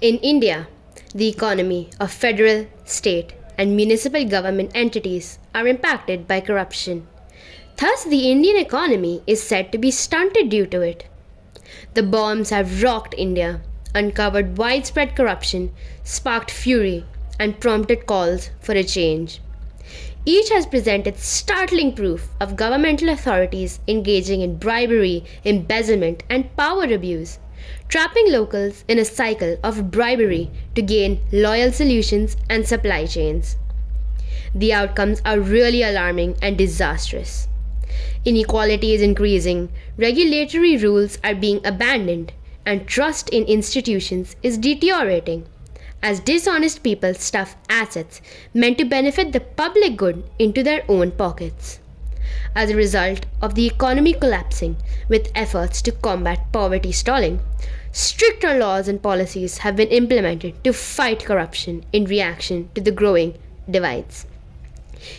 In India, the economy of federal, state, and municipal government entities are impacted by corruption. Thus, the Indian economy is said to be stunted due to it. The bombs have rocked India, uncovered widespread corruption, sparked fury, and prompted calls for a change. Each has presented startling proof of governmental authorities engaging in bribery, embezzlement, and power abuse, trapping locals in a cycle of bribery to gain loyal solutions and supply chains. The outcomes are really alarming and disastrous. Inequality is increasing, regulatory rules are being abandoned, and trust in institutions is deteriorating as dishonest people stuff assets meant to benefit the public good into their own pockets. As a result of the economy collapsing with efforts to combat poverty stalling, stricter laws and policies have been implemented to fight corruption in reaction to the growing divides.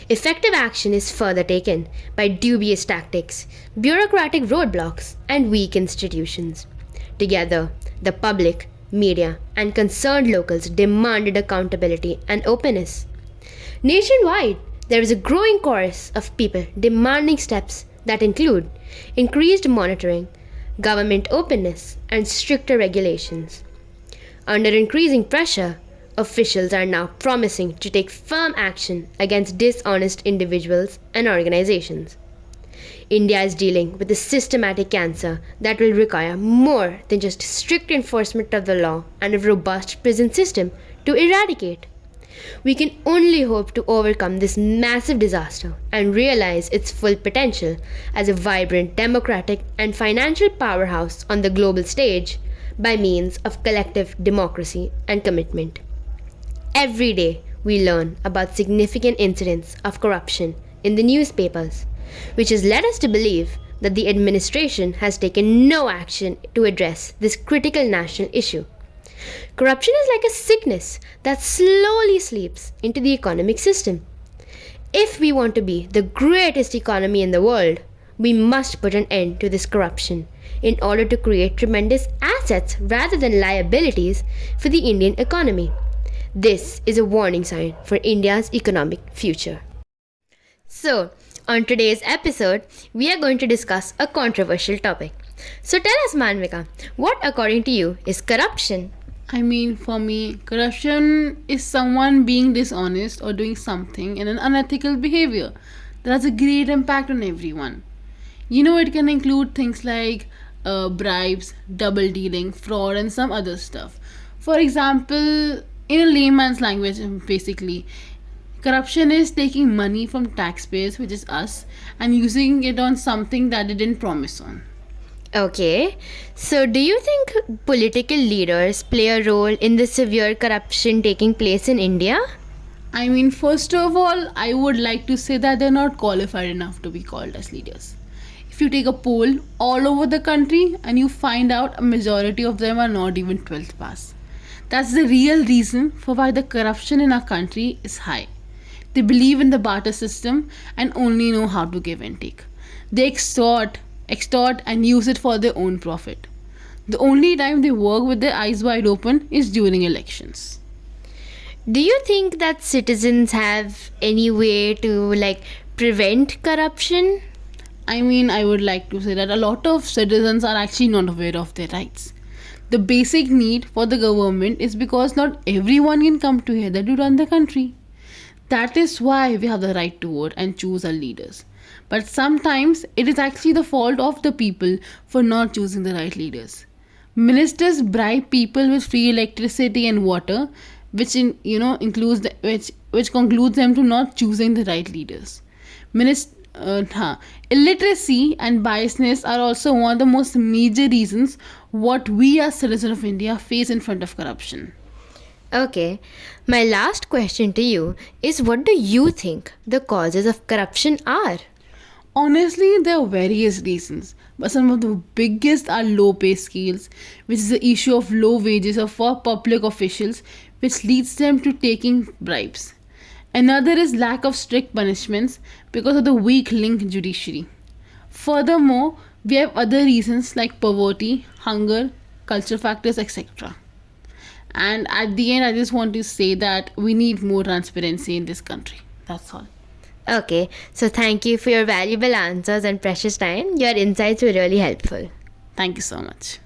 Effective action is further taken by dubious tactics, bureaucratic roadblocks, and weak institutions. Together, the public, media, and concerned locals demanded accountability and openness. Nationwide, there is a growing chorus of people demanding steps that include increased monitoring, government openness, and stricter regulations. Under increasing pressure, officials are now promising to take firm action against dishonest individuals and organizations. India is dealing with a systematic cancer that will require more than just strict enforcement of the law and a robust prison system to eradicate. We can only hope to overcome this massive disaster and realize its full potential as a vibrant, democratic, and financial powerhouse on the global stage by means of collective democracy and commitment. Every day, we learn about significant incidents of corruption in the newspapers, which has led us to believe that the administration has taken no action to address this critical national issue. Corruption is like a sickness that slowly sleeps into the economic system. If we want to be the greatest economy in the world, we must put an end to this corruption in order to create tremendous assets rather than liabilities for the Indian economy. This is a warning sign for India's economic future. So, on today's episode, we are going to discuss a controversial topic. So tell us, Manvika, what according to you is corruption? For me, corruption is someone being dishonest or doing something in an unethical behavior that has a great impact on everyone. It can include things like bribes, double dealing, fraud, and some other stuff. For example, in a layman's language, basically, corruption is taking money from taxpayers, which is us, and using it on something that they didn't promise on. Okay, so do you think political leaders play a role in the severe corruption taking place in India? First of all, I would like to say that they're not qualified enough to be called as leaders. If you take a poll all over the country and you find out a majority of them are not even 12th pass. That's the real reason for why the corruption in our country is high. They believe in the barter system and only know how to give and take. They extort, and use it for their own profit. The only time they work with their eyes wide open is during elections. Do you think that citizens have any way to prevent corruption? I would like to say that a lot of citizens are actually not aware of their rights. The basic need for the government is because not everyone can come together to run the country. That is why we have the right to vote and choose our leaders. But sometimes it is actually the fault of the people for not choosing the right leaders. Ministers bribe people with free electricity and water, which concludes them to not choosing the right leaders. Illiteracy and biasness are also one of the most major reasons what we as citizens of India face in front of corruption. Okay, my last question to you is, what do you think the causes of corruption are? Honestly, there are various reasons, but some of the biggest are low pay scales, which is the issue of low wages for public officials, which leads them to taking bribes. Another is lack of strict punishments because of the weak link judiciary. Furthermore, we have other reasons like poverty, hunger, cultural factors, etc. And at the end, I just want to say that we need more transparency in this country. That's all. Okay, so thank you for your valuable answers and precious time. Your insights were really helpful. Thank you so much.